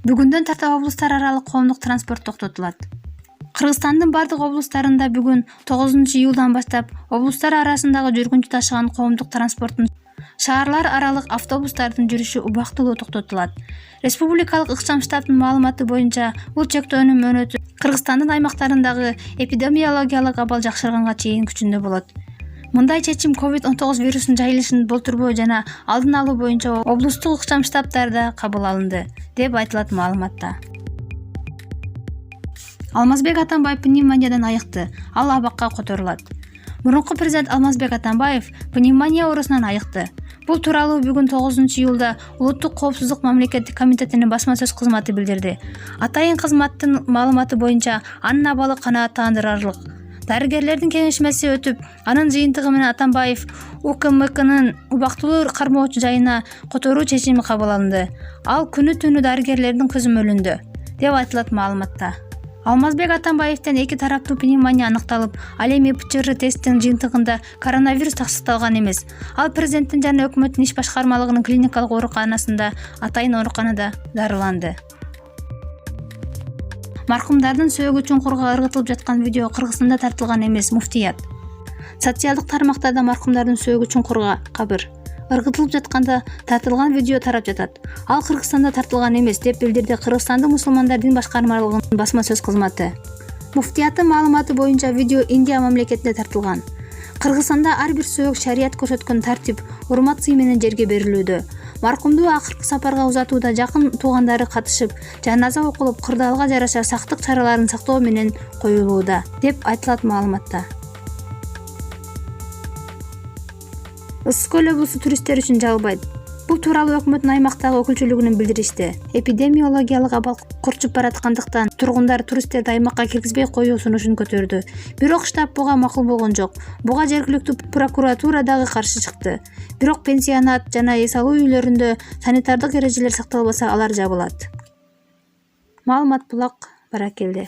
Бүгүндөн тарта облустар аралык коомдук транспорт токтотулат. Кыргызстандын бардык облустарында бүгүн 9-июлдан баштап облустар арасындагы жүргүнчү ташыган коомдук транспорттун шаарлар аралык автобустардын жүрүшү убактылуу токтотулат. Республикалык ыкчам штабтын маалыматы боюнча бул чектөөнүн мөөнөтү Кыргызстандын аймактарындагы эпидемиологиялык абал жакшырганга чейин күчүндө болот. Мындай чечим COVID-19 вирусунун жайылышын болтурбоо жана алдын алуу боюнча облустук ыкчам штабтарда кабыл алынды, деп айтылат маалыматта. Алмазбек Атамбаев пневмониядан айыкты, ал абакка которулат. Мурунку президент Алмазбек Атамбаев пневмония оорусунан айыкты. Бул тууралуу бүгүн 9-июлда Улуттук коопсуздук мамлекеттик комитетинин басма сөз кызматы билдирди. Атайын кызматтын маалыматы боюнча анын абалы канааттандырарлык. Дарыгерлердин кеңешмеси өтүп, анын жыйынтыгы менен Атамбаев УКМКнын убактылуу кармоочу жайына которуу чечими кабыл алынды. Ал күнү-түнү дарыгерлердин көзөмөлүндө, деп айтылат маалыматта. Алмазбек Атамбаевден 2 тараптуу пневмония аныкталып, ал эми ПЧР тесттин жыйынтыгында коронавирус тастыкталган эмес. Ал президенттин жана өкмөттүн иш башкармалыгынын клиникалык ооруканасында, атайын ооруканада дарыланды. Маркумдардын сөөгү чуңкурга ыргытылып жаткан видео Кыргызстанда тартылган эмес, муфтият. Социалдык тармактарда маркумдардын сөөгү чуңкурга кабыр ыргытылып жатканда тартылган видео тарап жатат. Ал Кыргызстанда тартылган эмес, деп билдирди Кыргызстандын мусулмандар дин башкармалыгынын басма сөз кызматы. Муфтияттын маалыматы боюнча видео Индия мамлекетинде тартылган. Кыргызстанда ар бир сөөгү шарият көрсөткөн тартип, урмат сый менен жерге берилүүдө. Маркумду акыркы сапарга узатууда жакын туугандары катышып, жаназа окулуп, кырдаалга жараша сактык чараларын сактоо менен коюлууда, деп айтылат маалыматта. Ысык көл облусу туристтер үчүн жабылбайт. Бул тууралуу өкмөттүн аймактагы өкүлчүлүгүнөн билдиришти. Эпидемиологиялык абал корчуп бараткандыктан тургундар туристтерди аймакка киргизбей коюу сунушун көтөрдү. Бирок штаб буга макул болгон жок. Буга жергиликтүү прокуратура дагы каршы чыкты. Бирок пенсионат жана эс алуу үйлөрүндө санитардык эрежелер сакталбаса, алар жабылат. Маалымат Булак Баракелде.